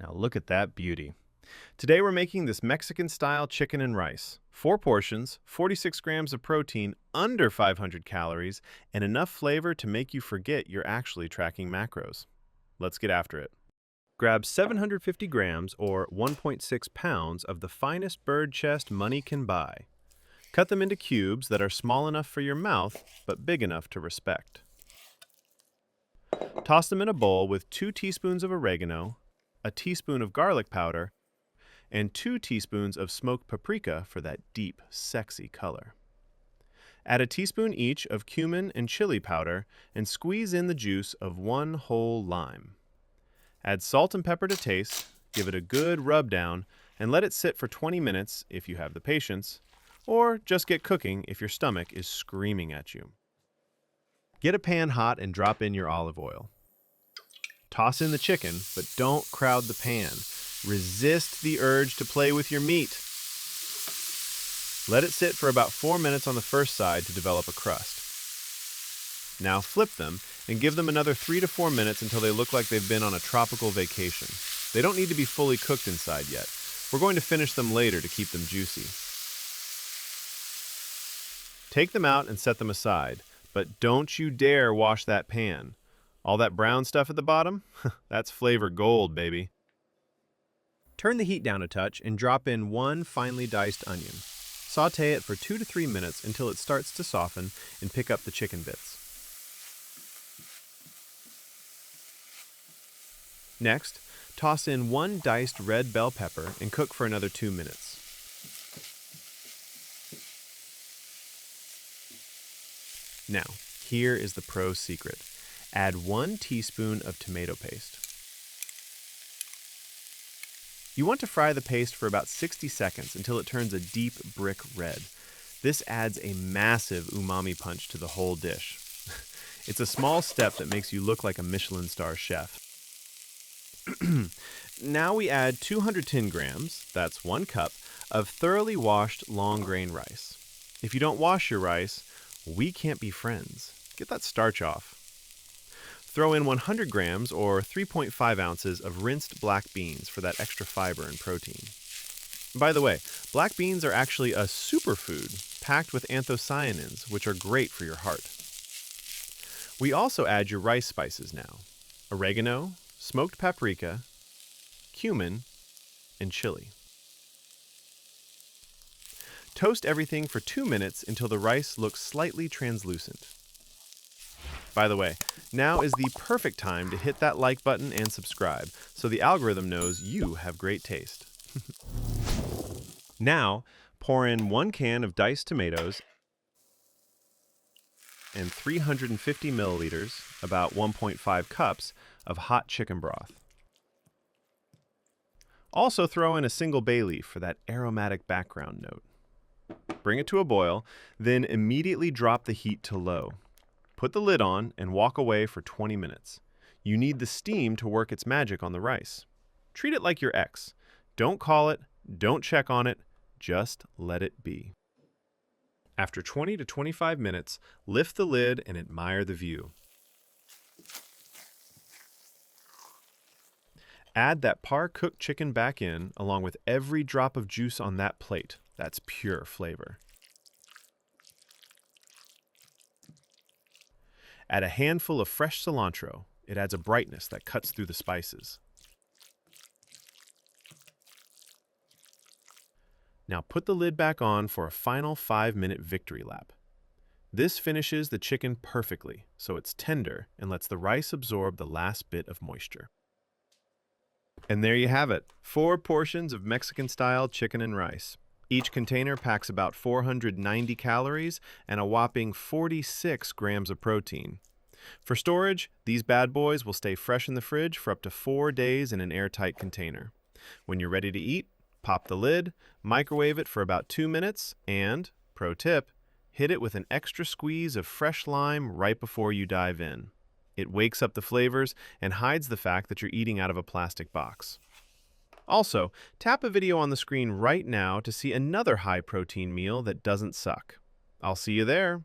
Now look at that beauty. Today we're making this Mexican-style chicken and rice. 4 portions, 46 grams of protein, under 500 calories, and enough flavor to make you forget you're actually tracking macros. Let's get after it. Grab 750 grams or 1.6 pounds of the finest bird chest money can buy. Cut them into cubes that are small enough for your mouth, but big enough to respect. Toss them in a bowl with 2 teaspoons of oregano, a teaspoon of garlic powder, and 2 teaspoons of smoked paprika for that deep, sexy color. Add a teaspoon each of cumin and chili powder and squeeze in the juice of 1 whole lime. Add salt and pepper to taste, give it a good rub down, and let it sit for 20 minutes if you have the patience, or just get cooking if your stomach is screaming at you. Get a pan hot and drop in your olive oil. Toss in the chicken, but don't crowd the pan. Resist the urge to play with your meat. Let it sit for about 4 minutes on the first side to develop a crust. Now flip them and give them another 3 to 4 minutes until they look like they've been on a tropical vacation. They don't need to be fully cooked inside yet. We're going to finish them later to keep them juicy. Take them out and set them aside, but don't you dare wash that pan. All that brown stuff at the bottom? That's flavor gold, baby. Turn the heat down a touch and drop in 1 finely diced onion. Sauté it for 2 to 3 minutes until it starts to soften and pick up the chicken bits. Next, toss in 1 diced red bell pepper and cook for another 2 minutes. Now, here is the pro secret. Add 1 teaspoon of tomato paste. You want to fry the paste for about 60 seconds until it turns a deep brick red. This adds a massive umami punch to the whole dish. It's a small step that makes you look like a Michelin star chef. Now we add 210 grams, that's 1 cup, of thoroughly washed long grain rice. If you don't wash your rice, we can't be friends. Get that starch off. Throw in 100 grams or 3.5 ounces of rinsed black beans for that extra fiber and protein. By the way, black beans are actually a superfood packed with anthocyanins, which are great for your heart. We also add your rice spices now: oregano, smoked paprika, cumin, and chili. Toast everything for 2 minutes until the rice looks slightly translucent. By the way, now is the perfect time to hit that like button and subscribe so the algorithm knows you have great taste. Now, pour in 1 can of diced tomatoes and 350 milliliters, about 1.5 cups, of hot chicken broth. Also throw in a single bay leaf for that aromatic background note. Bring it to a boil, then immediately drop the heat to low. Put the lid on and walk away for 20 minutes. You need the steam to work its magic on the rice. Treat it like your ex. Don't call it, don't check on it, just let it be. After 20 to 25 minutes, lift the lid and admire the view. Add that par-cooked chicken back in, along with every drop of juice on that plate. That's pure flavor. Add a handful of fresh cilantro. It adds a brightness that cuts through the spices. Now put the lid back on for a final 5-minute victory lap. This finishes the chicken perfectly, so it's tender and lets the rice absorb the last bit of moisture. And there you have it, 4 portions of Mexican-style chicken and rice. Each container packs about 490 calories and a whopping 46 grams of protein. For storage, these bad boys will stay fresh in the fridge for up to 4 days in an airtight container. When you're ready to eat, pop the lid, microwave it for about 2 minutes, and, pro tip, hit it with an extra squeeze of fresh lime right before you dive in. It wakes up the flavors and hides the fact that you're eating out of a plastic box. Also, tap a video on the screen right now to see another high-protein meal that doesn't suck. I'll see you there.